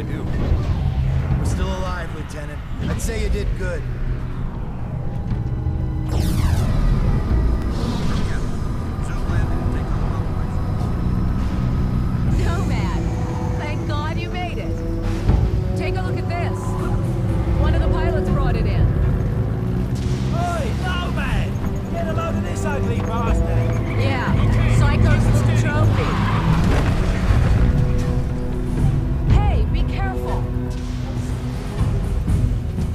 I do? We're still alive, Lieutenant. I'd say you did good. Nomad! Thank God you made it. Take a look at this. One of the pilots brought it in. Oi, Nomad! Get a load of this ugly bastard! Yeah, Psycho's little trophy. Hey, be careful.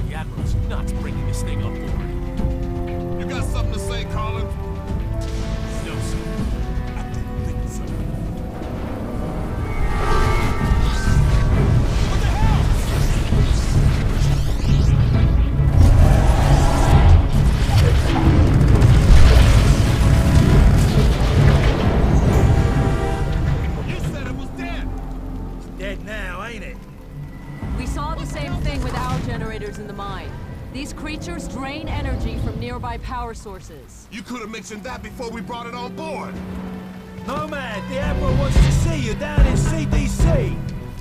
The Admiral's nuts bringing this thing up board. You got something to say, Colin? No, sir. I didn't think so. What the hell? You said it was dead. It's dead now, ain't it? We saw the same thing with our generators in the mine. These creatures drain energy from nearby power sources. You could have mentioned that before we brought it on board. Nomad, the Admiral wants to see you down in CDC.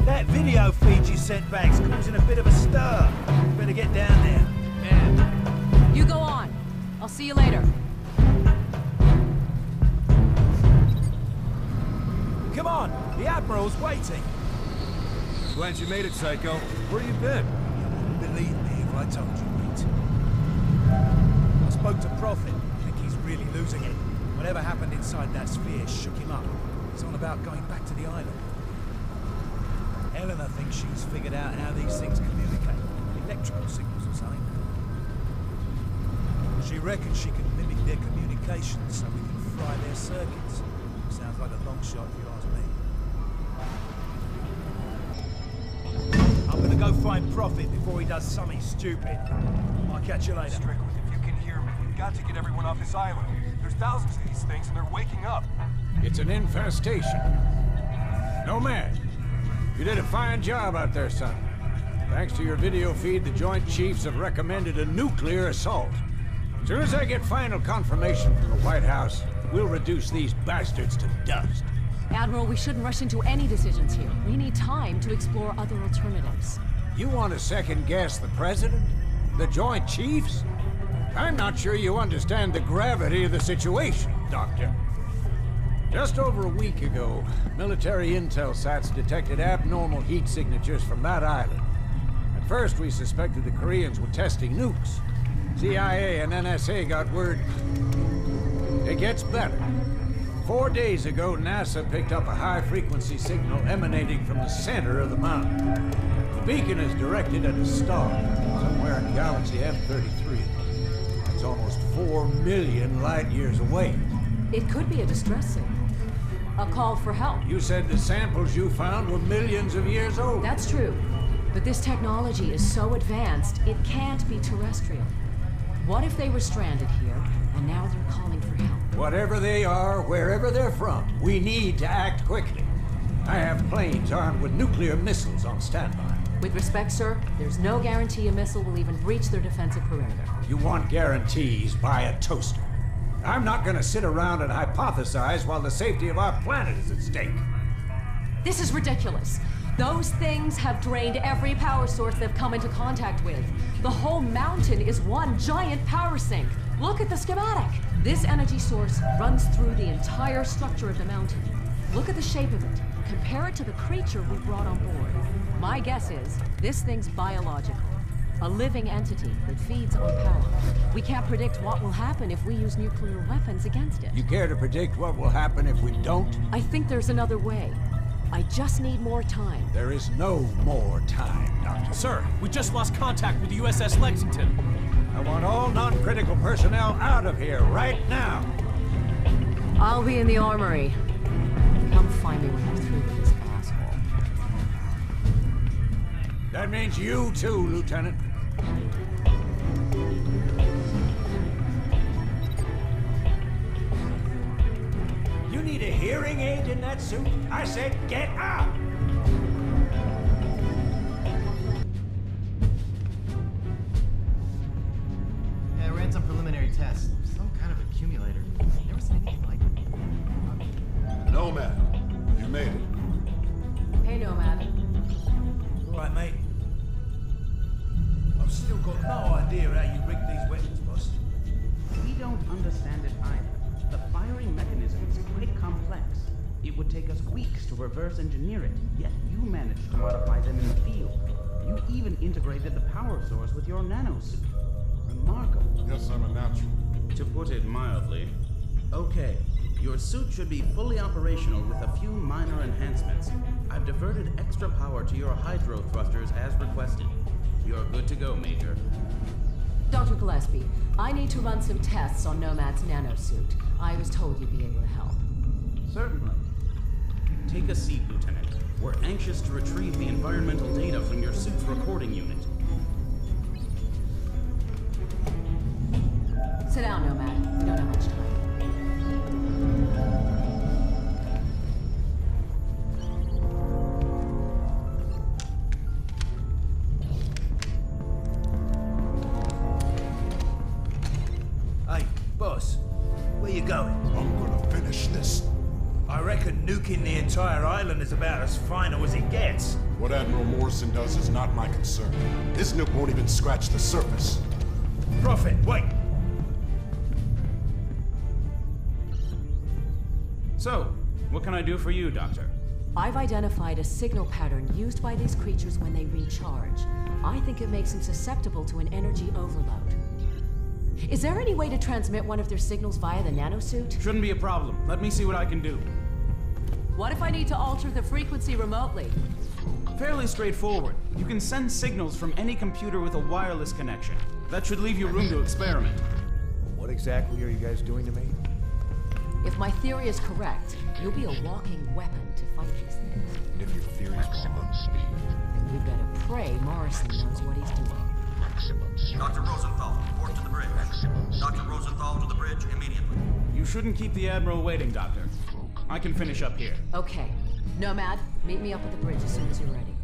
That video feed you sent back's causing a bit of a stir. You better get down there. Man, You go on. I'll see you later. Come on, the Admiral's waiting. glad you made it, Psycho. Where you been? You wouldn't believe me if I told you, mate. I spoke to Prophet. I think he's really losing it. Whatever happened inside that sphere shook him up. He's on about going back to the island. Helena thinks she's figured out how these things communicate. Electrical signals or something. She reckons she can mimic their communications so we can fry their circuits. Sounds like a long shot if you ask me. I'm gonna go find Prophet before he does something stupid. I'll catch you later. Strickland, if you can hear me, we've got to get everyone off this island. There's thousands of these things and they're waking up. It's an infestation. Nomad, you did a fine job out there, son. Thanks to your video feed, the Joint Chiefs have recommended a nuclear assault. As soon as I get final confirmation from the White House, we'll reduce these bastards to dust. Admiral, we shouldn't rush into any decisions here. We need time to explore other alternatives. You want to second-guess the President? The Joint Chiefs? I'm not sure you understand the gravity of the situation, Doctor. Just over a week ago, military intel sats detected abnormal heat signatures from that island. At first, we suspected the Koreans were testing nukes. CIA and NSA got word. It gets better. 4 days ago, NASA picked up a high-frequency signal emanating from the center of the mountain. The beacon is directed at a star, somewhere in Galaxy M33. It's almost 4 million light-years away. It could be a distress signal. A call for help. You said the samples you found were millions of years old. That's true. But this technology is so advanced, it can't be terrestrial. What if they were stranded here, and now they're calling for help? Whatever they are, wherever they're from, we need to act quickly. I have planes armed with nuclear missiles on standby. With respect, sir, there's no guarantee a missile will even breach their defensive perimeter. You want guarantees, buy a toaster. I'm not gonna sit around and hypothesize while the safety of our planet is at stake. This is ridiculous. Those things have drained every power source they've come into contact with. The whole mountain is one giant power sink. Look at the schematic. This energy source runs through the entire structure of the mountain. Look at the shape of it. Compare it to the creature we brought on board. My guess is this thing's biological. A living entity that feeds on power. We can't predict what will happen if we use nuclear weapons against it. You care to predict what will happen if we don't? I think there's another way. I just need more time. There is no more time, Doctor. sir, we just lost contact with the USS Lexington. I want all non-critical personnel out of here right now. I'll be in the armory. Come find me when you're through with this asshole. That means you too, Lieutenant. You need a hearing aid in that suit? I said get out! Yeah, I ran some preliminary tests. Some kind of accumulator. Never seen anything like it. Nomad, you made it. Hey, Nomad. reverse engineer it, yet you managed to modify them in the field. You even integrated the power source with your nanosuit. Remarkable. Yes, I'm a natural. To put it mildly. Okay, your suit should be fully operational with a few minor enhancements. I've diverted extra power to your hydro thrusters as requested. You're good to go, Major. Dr. Gillespie, I need to run some tests on Nomad's nanosuit. I was told you'd be able to help. Certainly. Take a seat, Lieutenant. We're anxious to retrieve the environmental data from your suit's recording unit. Sit down, Nomad. We don't have much time. Hey, boss, where you going? I'm gonna finish this. I reckon nuking the entire island is about as final as it gets. What Admiral Morrison does is not my concern. This nuke won't even scratch the surface. Prophet, wait! So, what can I do for you, Doctor? I've identified a signal pattern used by these creatures when they recharge. I think it makes them susceptible to an energy overload. Is there any way to transmit one of their signals via the nanosuit? Shouldn't be a problem. Let me see what I can do. What if I need to alter the frequency remotely? Fairly straightforward. You can send signals from any computer with a wireless connection. That should leave you room to experiment. What exactly are you guys doing to me? If my theory is correct, you'll be a walking weapon to fight these things. And if your theory's wrong, Then you better pray Morrison knows what he's doing. Dr. Rosenthal, report to the bridge. Dr. Rosenthal to the bridge immediately. You shouldn't keep the Admiral waiting, Doctor. I can finish up here. Okay. Nomad, meet me up at the bridge as soon as you're ready.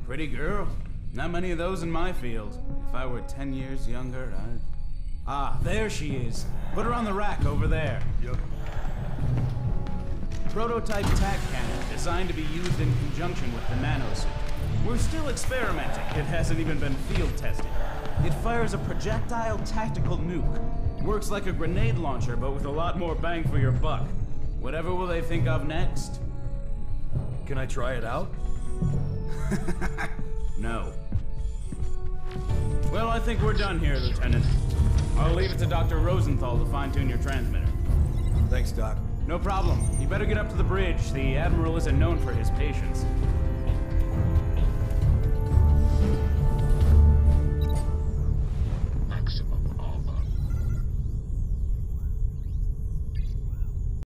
Pretty girl. Not many of those in my field. If I were 10 years younger, I'd... Ah, there she is. Put her on the rack over there. Yep. Prototype tac cannon designed to be used in conjunction with the nanosuit. We're still experimenting. It hasn't even been field tested. It fires a projectile tactical nuke. Works like a grenade launcher, but with a lot more bang for your buck. Whatever will they think of next? Can I try it out? No. Well, I think we're done here, Lieutenant. I'll leave it to Dr. Rosenthal to fine-tune your transmitter. Thanks, Doc. No problem. You better get up to the bridge. The Admiral isn't known for his patience.